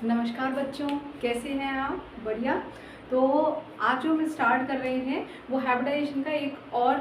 नमस्कार बच्चों, कैसे हैं आप? बढ़िया। तो आज जो हम स्टार्ट कर रहे हैं वो हाइब्रिडाइजेशन का एक और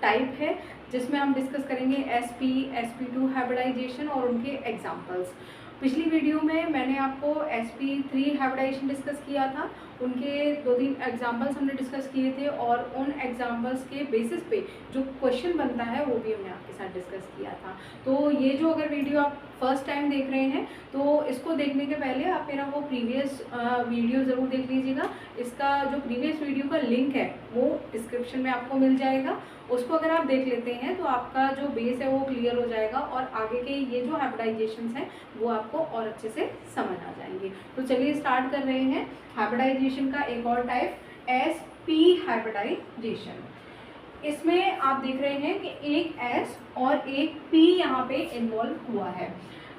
टाइप है जिसमें हम डिस्कस करेंगे sp2 हाइब्रिडाइजेशन और उनके एग्जांपल्स। पिछली वीडियो में मैंने आपको sp3 हाइब्रिडाइजेशन डिस्कस किया था, उनके 2-3 एग्जांपल्स हमने डिस्कस किए थे और उन एग्जांपल्स के बेसिस पे जो क्वेश्चन बनता है वो भी हमने आपके साथ डिस्कस किया था। तो ये जो अगर वीडियो आप फर्स्ट टाइम देख रहे हैं तो इसको देखने के पहले आप मेरा वो प्रीवियस वीडियो ज़रूर देख लीजिएगा। इसका जो प्रीवियस वीडियो का लिंक है वो डिस्क्रिप्शन में आपको मिल जाएगा। उसको अगर आप देख लेते हैं तो आपका जो बेस है वो क्लियर हो जाएगा और आगे के ये जो हाइब्रिडाइजेशंस हैं वो आपको और अच्छे से समझ आ जाएंगे। तो चलिए स्टार्ट कर रहे हैं हाइब्रिडाइजेशन का एक और टाइप, sp हाइब्रिडाइजेशन। इसमें आप देख रहे हैं कि एक S और एक P यहाँ पे इन्वॉल्व हुआ है।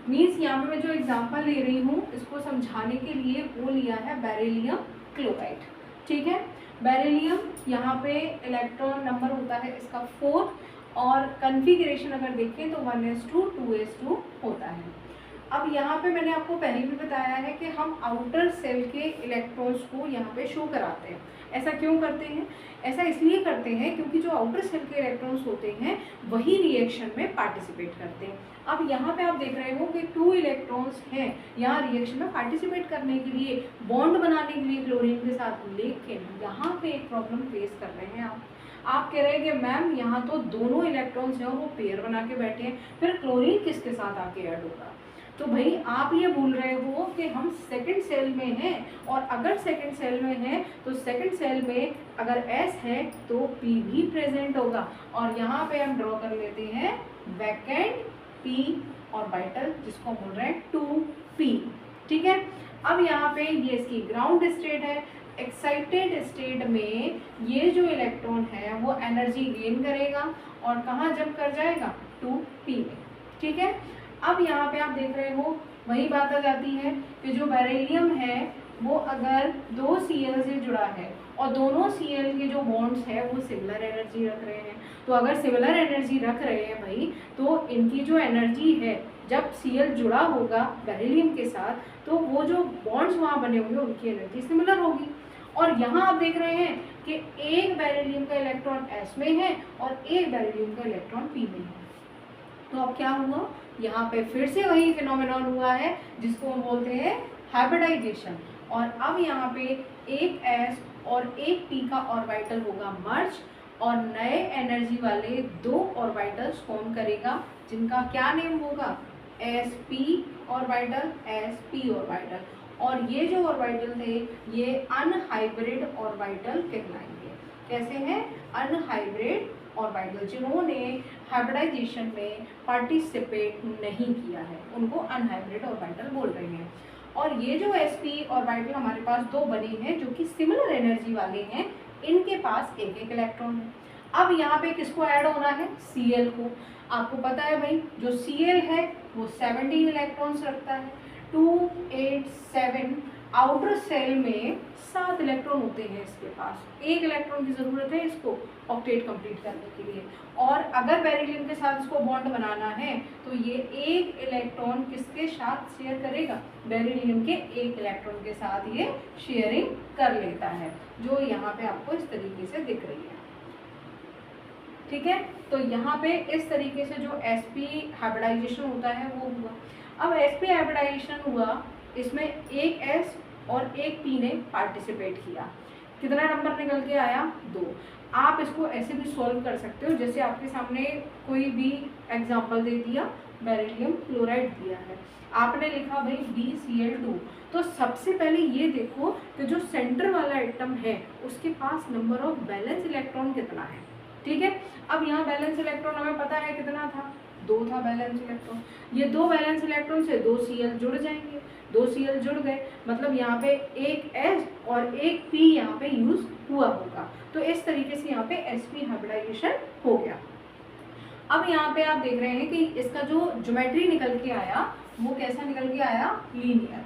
मीन्स यहाँ पे मैं जो एग्जांपल ले रही हूँ इसको समझाने के लिए वो लिया है बेरिलियम क्लोराइड। ठीक है, बेरिलियम यहाँ पे इलेक्ट्रॉन नंबर होता है इसका 4 और कन्फिग्रेशन अगर देखें तो 1s2 2s2 होता है। अब यहाँ पे मैंने आपको पहले भी बताया है कि हम आउटर सेल के इलेक्ट्रॉन्स को यहाँ पे शो कराते हैं। ऐसा क्यों करते हैं? ऐसा इसलिए करते हैं क्योंकि जो आउटर सेल के इलेक्ट्रॉन्स होते हैं वही रिएक्शन में पार्टिसिपेट करते हैं। अब यहाँ पे आप देख रहे हो कि 2 इलेक्ट्रॉन्स हैं यहाँ रिएक्शन में पार्टिसिपेट करने के लिए, बॉन्ड बनाने के लिए क्लोरीन के साथ, लेकिन यहाँ पे एक प्रॉब्लम फेस कर रहे हैं आप कह रहे हैं कि मैम यहाँ तो दोनों इलेक्ट्रॉन्स हैं वो पेयर बना के बैठे हैं, फिर क्लोरीन किसके साथ आके ऐड होगा? तो भाई आप ये भूल रहे हो कि हम सेकंड सेल में हैं और अगर सेकंड सेल में हैं तो सेकंड सेल में अगर S है तो P भी प्रेजेंट होगा और यहाँ पे हम ड्रॉ कर लेते हैं वैकेंट P ऑर्बिटल जिसको बोल रहे हैं 2p। ठीक है, अब यहाँ पे ये इसकी ग्राउंड स्टेट है। एक्साइटेड स्टेट में ये जो इलेक्ट्रॉन है वो एनर्जी गेन करेगा और कहाँ जंप कर जाएगा? 2p में। ठीक है, अब यहाँ पे आप देख रहे हो वही बात आ जाती है कि जो बेरिलियम है वो अगर 2 Cl से जुड़ा है और दोनों Cl के जो बॉन्ड्स है वो सिमिलर एनर्जी रख रहे हैं, तो अगर सिमिलर एनर्जी रख रहे हैं भाई तो इनकी जो एनर्जी है जब Cl जुड़ा होगा बेरिलियम के साथ तो वो जो बॉन्ड्स वहाँ बने होंगे उनकी एनर्जी सिमिलर होगी। और यहाँ आप देख रहे हैं कि एक बेरिलियम का इलेक्ट्रॉन S में है और एक बेरिलियम का इलेक्ट्रॉन P में है। तो अब क्या हुआ? यहाँ पे फिर से वही फिनोमेनॉन हुआ है जिसको हम बोलते हैं हाइब्रिडाइजेशन। और अब यहाँ पे एक S और एक P का ऑर्बिटल होगा मर्ज और नए एनर्जी वाले 2 ऑर्बिटल्स फॉर्म करेगा जिनका क्या नेम होगा? sp orbital, sp orbital. और ये जो ऑर्बिटल थे ये अनहाइब्रिड ऑर्बिटल कहलाएंगे। कैसे हैं? Unhybrid orbital. जिन्होंने हाइब्रिडाइजेशन में पार्टिसिपेट नहीं किया है उनको अनहाइब्रिड ऑर्बिटल बोल रहे हैं। और ये जो sp ऑर्बिटल हमारे पास 2 बने हैं जो कि सिमिलर एनर्जी वाले हैं, इनके पास एक एक इलेक्ट्रॉन है। अब यहाँ पे किसको ऐड होना है? Cl को। आपको पता है भाई जो Cl है वो 17 इलेक्ट्रॉन्स रखता है। 2 8 7 आउटर सेल में 7 इलेक्ट्रॉन होते हैं इसके पास, एक इलेक्ट्रॉन की ज़रूरत है इसको ऑक्टेट कंप्लीट करने के लिए। और अगर बेरिलियम के साथ इसको बॉन्ड बनाना है तो ये एक इलेक्ट्रॉन किसके साथ शेयर करेगा? बेरिलियम के एक इलेक्ट्रॉन के साथ ये शेयरिंग कर लेता है, जो यहाँ पे आपको इस तरीके से दिख रही है। ठीक है, तो यहाँ पे इस तरीके से जो sp हाइब्रिडाइजेशन होता है वो हुआ। अब sp हाइब्रिडाइजेशन हुआ, इसमें एक S और एक P ने पार्टिसिपेट किया। कितना नंबर निकल के आया? 2। आप इसको ऐसे भी सॉल्व कर सकते हो जैसे आपके सामने कोई भी एग्जांपल दे दिया, बेरिलियम क्लोराइड दिया है, आपने लिखा भाई BCl2। तो सबसे पहले ये देखो कि जो सेंटर वाला एटम है उसके पास नंबर ऑफ बैलेंस इलेक्ट्रॉन कितना है। ठीक है, अब यहाँ बैलेंस इलेक्ट्रॉन हमें पता है कितना था? 2 था बैलेंस इलेक्ट्रॉन। ये 2 बैलेंस इलेक्ट्रॉन से 2 Cl जुड़ जाएंगे, 2 Cl जुड़ गए मतलब यहाँ पे एक S और एक P यहाँ पे यूज हुआ होगा। तो इस तरीके से यहाँ पे sp हाइब्रिडाइजेशन हो गया। अब यहाँ पे आप देख रहे हैं कि इसका जो ज्योमेट्री निकल के आया वो कैसा निकल के आया? लीनियर।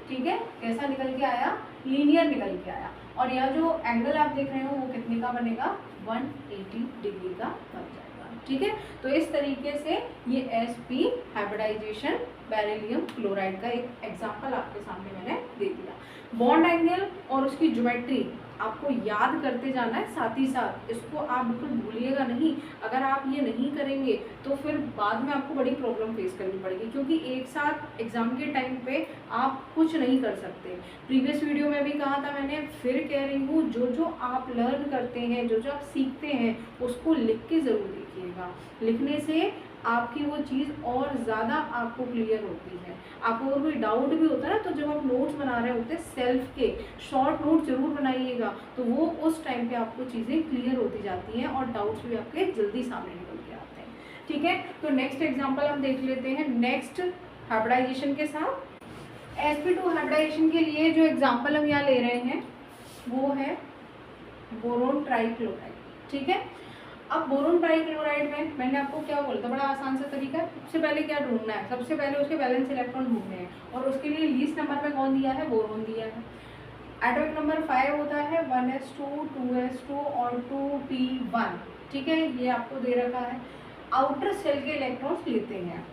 ठीक है, कैसा निकल के आया? लीनियर निकल के आया। और यहाँ जो एंगल आप देख रहे हो वो कितने का बनेगा? 180 डिग्री का बन जाएगा। ठीक है। तो इस तरीके से ये sp हाइब्रिडाइजेशन बेरिलियम क्लोराइड का एक एग्जांपल आपके सामने मैंने दे दिया। बॉन्ड एंगल और उसकी ज्योमेट्री आपको याद करते जाना है, साथ ही साथ इसको आप बिल्कुल भूलिएगा नहीं। अगर आप ये नहीं करेंगे तो फिर बाद में आपको बड़ी प्रॉब्लम फेस करनी पड़ेगी, क्योंकि एक साथ एग्ज़ाम के टाइम पे आप कुछ नहीं कर सकते। प्रीवियस वीडियो में भी कहा था मैंने, फिर कह रही हूँ, जो जो आप लर्न करते हैं, जो जो आप सीखते हैं, उसको लिख के ज़रूर देखिएगा। लिखने से आपकी वो चीज़ और ज़्यादा आपको क्लियर होती है। आपको अगर कोई डाउट भी होता है ना, तो जब आप नोट्स बना रहे होते हैं सेल्फ के, शॉर्ट नोट जरूर बनाइएगा, तो वो उस टाइम पे आपको चीज़ें क्लियर होती जाती हैं और डाउट्स भी आपके जल्दी सामने निकल के आते हैं। ठीक है, तो नेक्स्ट एग्जाम्पल हम देख लेते हैं नेक्स्ट हाइब्रिडाइजेशन के साथ। sp2 हाइब्रिडाइजेशन के लिए जो एग्जाम्पल हम यहाँ ले रहे हैं वो है बोरोन ट्राइक्लोराइड। ठीक है, अब बोरोन ट्राइक्लोराइड में मैंने आपको क्या बोला था, बड़ा आसान सा तरीका है। सबसे पहले क्या ढूंढना है, सबसे पहले उसके वैलेंस इलेक्ट्रॉन ढूंढने हैं, और उसके लिए लीस्ट नंबर पे कौन दिया है, बोरोन दिया है। एटॉमिक नंबर 5 होता है, 1s2 2s2 और 2p1। ठीक है, ये आपको दे रखा है। आउटर सेल के इलेक्ट्रॉन्स लेते हैं,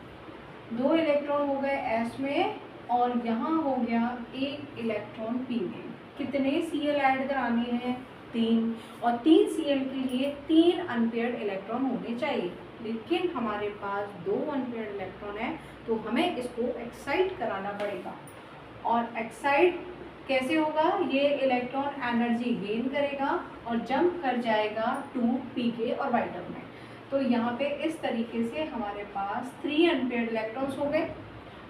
2 इलेक्ट्रॉन हो गए s में और यहाँ हो गया 1 इलेक्ट्रॉन p में। कितने Cl ऐड कराने हैं, 3, और 3 Cl के लिए 3 अनपेयर्ड इलेक्ट्रॉन होने चाहिए, लेकिन हमारे पास 2 अनपेयर्ड इलेक्ट्रॉन है, तो हमें इसको एक्साइट कराना पड़ेगा। और एक्साइट कैसे होगा, ये इलेक्ट्रॉन एनर्जी गेन करेगा और जंप कर जाएगा 2p और वाइटल में। तो यहाँ पे इस तरीके से हमारे पास 3 अनपेयर्ड इलेक्ट्रॉन्स हो गए,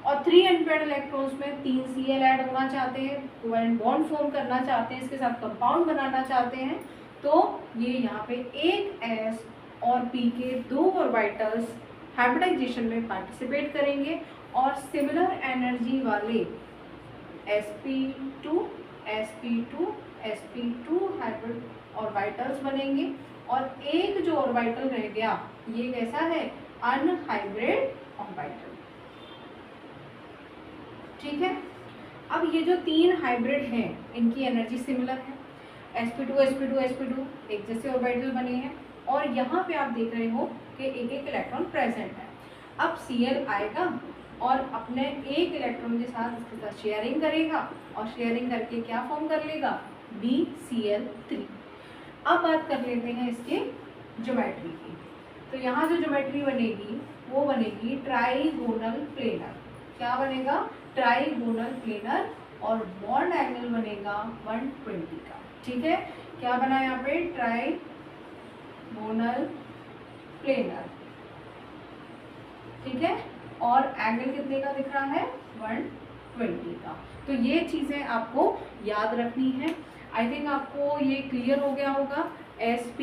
और 3 अनपेयर्ड इलेक्ट्रॉन्स में 3 Cl ऐड होना चाहते हैं, कोवेलेंट बॉन्ड फॉर्म करना चाहते हैं, इसके साथ कंपाउंड बनाना चाहते हैं, तो ये यहाँ पे एक S और P के 2 ऑर्बिटल्स हाइब्रिडाइजेशन में पार्टिसिपेट करेंगे और सिमिलर एनर्जी वाले sp2 sp2 sp2 hybrid orbitals बनेंगे, और एक जो ऑर्बिटल रह गया ये कैसा है, अनहाइब्रिड ऑर्बिटल। ठीक है, अब ये जो 3 हाइब्रिड हैं इनकी एनर्जी सिमिलर है, sp2 sp2 sp2 एक जैसे ऑर्बिटल बने हैं, और यहाँ पे आप देख रहे हो कि एक एक इलेक्ट्रॉन प्रेजेंट है। अब Cl आएगा और अपने एक इलेक्ट्रॉन के साथ इसके साथ शेयरिंग करेगा, और शेयरिंग करके क्या फॉर्म कर लेगा, BCl3। अब बात कर लेते हैं इसके ज्योमेट्री की। तो यहाँ जो ज्योमेट्री बनेगी वो बनेगी ट्राइगोनल प्लेनर। क्या बनेगा, ट्राइगोनल प्लेनर, और बॉन्ड एंगल बनेगा 120 का। ठीक है, क्या बना यहाँ पे, ट्राइगोनल प्लेनर। ठीक है, और एंगल कितने का दिख रहा है, 120 का। तो ये चीज़ें आपको याद रखनी है। आई थिंक आपको ये क्लियर हो गया होगा। sp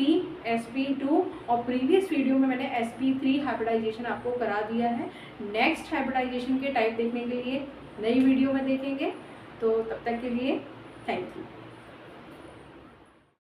sp2 और प्रीवियस वीडियो में मैंने sp3 हाइब्रिडाइजेशन आपको करा दिया है। नेक्स्ट हाइब्रिडाइजेशन के टाइप देखने के लिए नई वीडियो में देखेंगे, तो तब तक के लिए थैंक यू।